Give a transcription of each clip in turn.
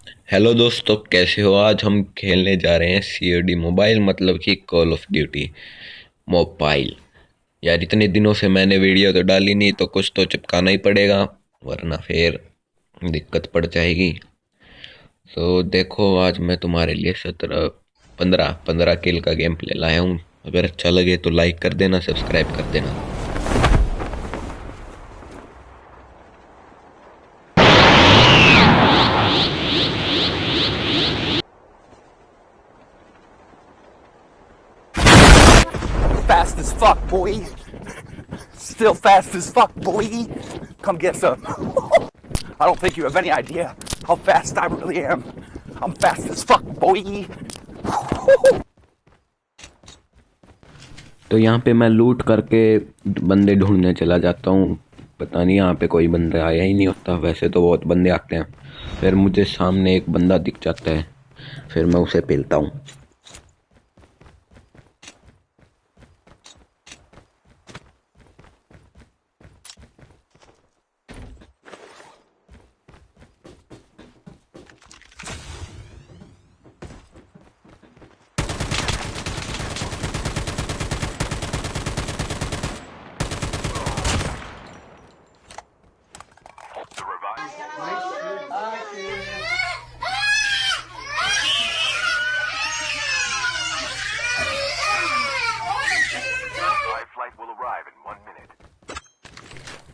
Hello दोस्तों, कैसे हो? आज हम खेलने जा रहे हैं सीओडी मोबाइल, मतलब कि कॉल ऑफ ड्यूटी मोबाइल। यार, इतने दिनों से मैंने वीडियो तो डाली नहीं, तो कुछ तो चिपकाना ही पड़ेगा, वरना फिर दिक्कत पड़ जाएगी। तो देखो, आज मैं तुम्हारे लिए 15 किल का गेम प्ले लाया हूँ। अगर अच्छा लगे तो लाइक कर देना, सब्सक्राइब कर देना। Fast as fuck, boy. Still fast as fuck, boy. Come get some. I don't think you have any idea how fast I really am. I'm fast as fuck, boy. तो यहाँ पे मैं लूट करके बंदे ढूंढने चला जाता हूँ। पता नहीं यहाँ पे कोई बंदा आया ही नहीं होता, वैसे तो बहुत बंदे आते हैं। फिर मुझे सामने एक बंदा दिख जाता है, फिर मैं उसे पेलता हूँ।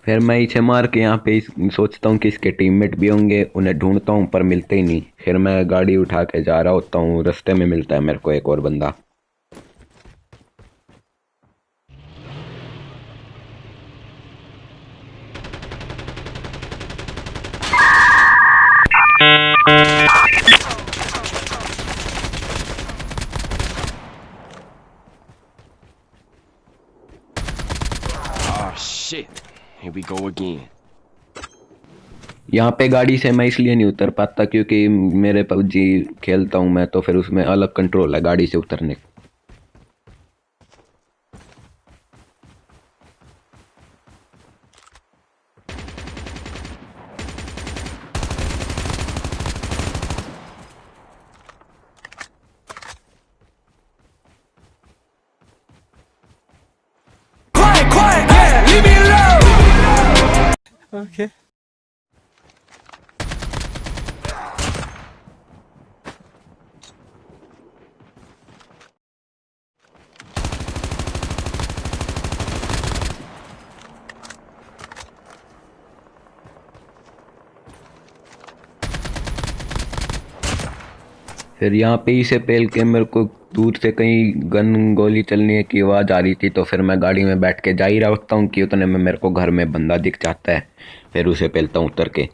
फिर मैं इसे मार के यहाँ पे सोचता हूँ कि इसके टीममेट भी होंगे, उन्हें ढूंढता हूँ पर मिलते ही नहीं। फिर मैं गाड़ी उठा के जा रहा होता हूँ, रास्ते में मिलता है मेरे को एक और बंदा। Oh shit. Here we go again. यहाँ पे गाड़ी से मैं इसलिए नहीं उतर पाता क्योंकि मेरे पबजी खेलता हूँ मैं, तो फिर उसमें अलग कंट्रोल है गाड़ी से उतरने का। Quiet, quiet, yeah, leave me alone. Okay. फिर यहाँ पे ही से पेल के मेरे को दूर से कहीं गन गोली चलने की आवाज़ आ रही थी, तो फिर मैं गाड़ी में बैठ के जा ही रहा होता हूँ कि उतने में मेरे को घर में बंदा दिख जाता है। फिर उसे पेलता हूँ उतर के।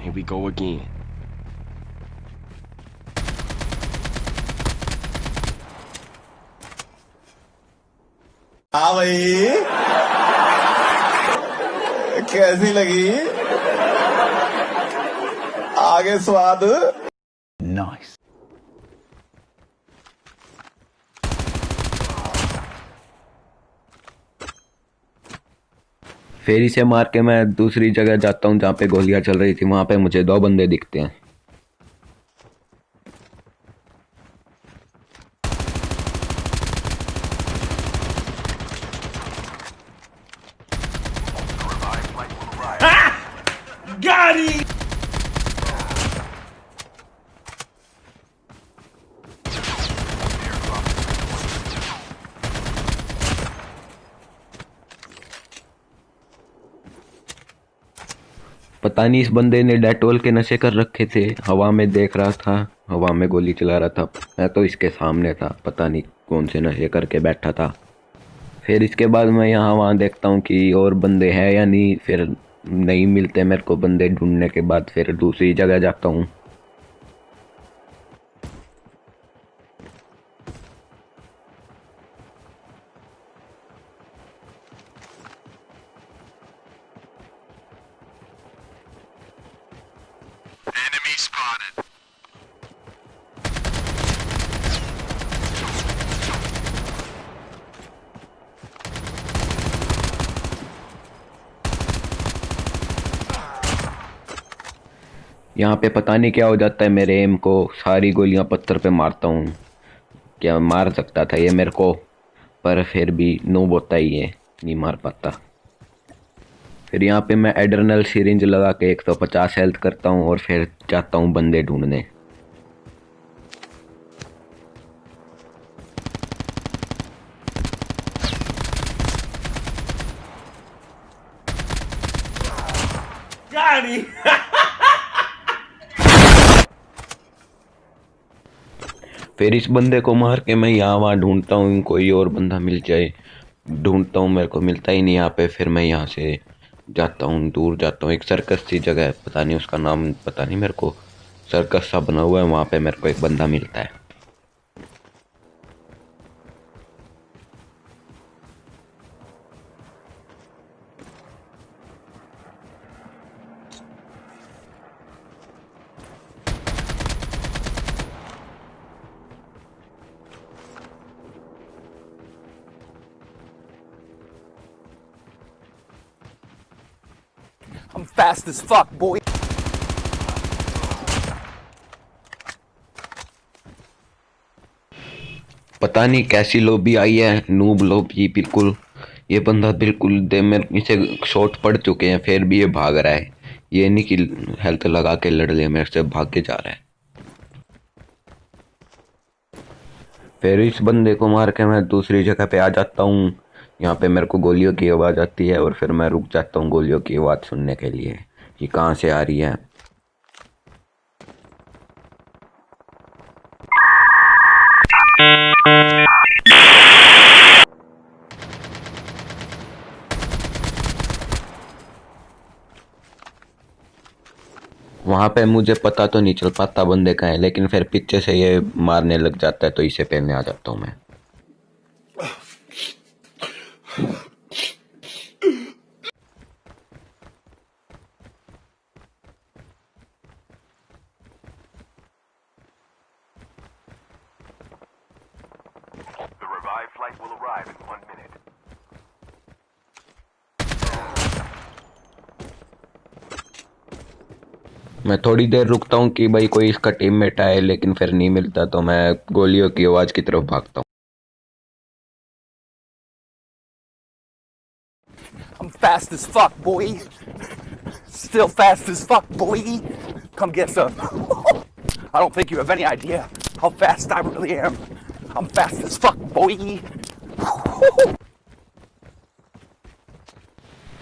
Here we go again. हाँ भाई, कैसी लगी? आगे स्वाद। Nice. फिर इसे मार के मैं दूसरी जगह जाता हूँ जहाँ पे गोलियाँ चल रही थी। वहाँ पे मुझे दो बंदे दिखते हैं। Got it! पता नहीं इस बंदे ने डेटोल के नशे कर रखे थे। हवा में देख रहा था, हवा में गोली चला रहा था। मैं तो इसके सामने था, पता नहीं कौन से नशे करके बैठा था। फिर इसके बाद मैं यहाँ वहाँ देखता हूँ कि और बंदे हैं या नहीं। फिर नहीं मिलते मेरे को बंदे, ढूंढने के बाद फिर दूसरी जगह जाता हूँ। Enemy spotted. यहाँ पे पता नहीं क्या हो जाता है मेरे एम को, सारी गोलियां पत्थर पे मारता हूँ। क्या मार सकता था ये मेरे को, पर फिर भी नूब होता ही है, नहीं मार पाता। फिर यहाँ पे मैं एड्रेनल सिरिंज लगा के 150 हेल्थ करता हूँ और फिर जाता हूँ बंदे ढूंढने। फिर इस बंदे को मार के मैं यहाँ वहाँ ढूंढता हूँ, कोई और बंदा मिल जाए। ढूंढता हूँ, मेरे को मिलता ही नहीं यहाँ पे। फिर मैं यहाँ से जाता हूँ, दूर जाता हूँ। एक सर्कस सी जगह है, पता नहीं उसका नाम, पता नहीं मेरे को। सर्कस सा बना हुआ है, वहाँ पे मेरे को एक बंदा मिलता है। I'm fast as fuck, boy. पता नहीं कैसी लॉबी आई है, नूब लॉबी बिल्कुल। ये बंदा बिल्कुल दे मेरे इसे शॉट पड़ चुके हैं, फिर भी ये भाग रहा है। ये नहीं कि हेल्थ लगा के लड़ ले, मेरे से भाग के जा रहा है। फिर इस बंदे को मार के मैं दूसरी जगह पे आ जाता हूँ। यहाँ पे मेरे को गोलियों की आवाज़ आती है और फिर मैं रुक जाता हूँ गोलियों की आवाज़ सुनने के लिए कि कहाँ से आ रही है। वहाँ पे मुझे पता तो नहीं चल पाता बंदे का है, लेकिन फिर पीछे से ये मारने लग जाता है तो इसे पहनने आ जाता हूँ मैं। The revived flight will arrive in 1 minute. मैं थोड़ी देर रुकता हूँ कि भाई कोई इसका टीममेट आए, लेकिन फिर नहीं मिलता तो मैं गोलियों की आवाज़ की तरफ भागता हूँ। I'm fast as fuck, boy. Still fast as fuck, boy. Come get some. I don't think you have any idea how fast I really am. I'm fast as fuck, boy.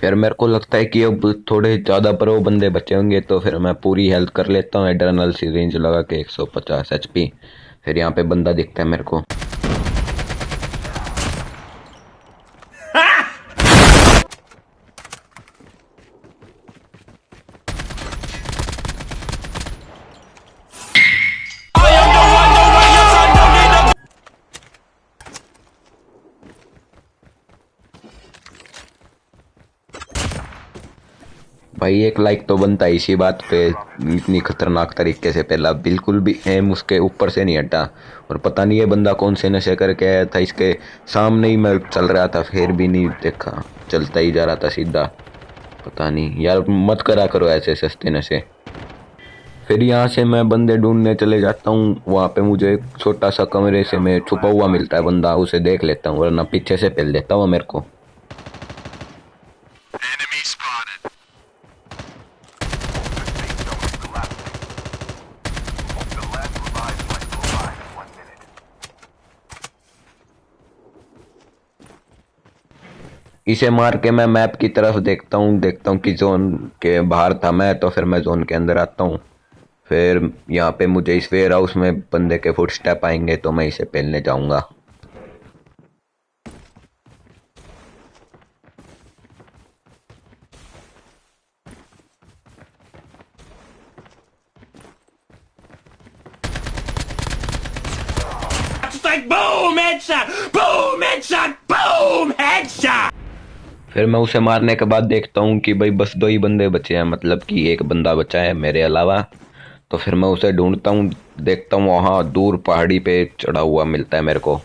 फिर मेरे को लगता है कि अब थोड़े ज़्यादा प्रो बंदे बचे होंगे, तो फिर मैं पूरी हेल्थ कर लेता हूँ एड्रेनल सिरिंज लगा के 150 एचपी। फिर यहाँ पे बंदा दिखता है मेरे को। भाई एक लाइक तो बनता है इसी बात पे, इतनी खतरनाक तरीके से पहला बिल्कुल भी एम उसके ऊपर से नहीं हटा। और पता नहीं ये बंदा कौन से नशे करके आया था, इसके सामने ही मैं चल रहा था फिर भी नहीं देखा, चलता ही जा रहा था सीधा। पता नहीं यार, मत करा करो ऐसे सस्ते नशे। फिर यहाँ से मैं बंदे ढूंढने चले जाता हूँ। वहाँ पे मुझे एक छोटा सा कमरे से में छुपा हुआ मिलता है बंदा, उसे देख लेता हूँ वरना पीछे से पेल देता हूँ मेरे को। Enemy spotted. The last revived flight will arrive in 1 minute. इसे मार के मैं मैप की तरफ देखता हूँ कि जोन के बाहर था मैं, तो फिर मैं जोन के अंदर आता हूँ। फिर यहाँ पे मुझे इस वेयर हाउस में बंदे के फुटस्टेप आएंगे तो मैं इसे पहनने जाऊँगा। It's like boom, headshot, boom, headshot, boom, headshot. फिर मैं उसे मारने के बाद देखता हूँ कि भाई बस 2 ही बंदे बचे हैं, मतलब कि एक बंदा बचा है मेरे अलावा। तो फिर मैं उसे ढूंढता हूँ, देखता हूँ वहाँ दूर पहाड़ी पे चढ़ा हुआ मिलता है मेरे को।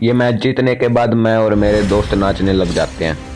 ये मैच जीतने के बाद मैं और मेरे दोस्त नाचने लग जाते हैं।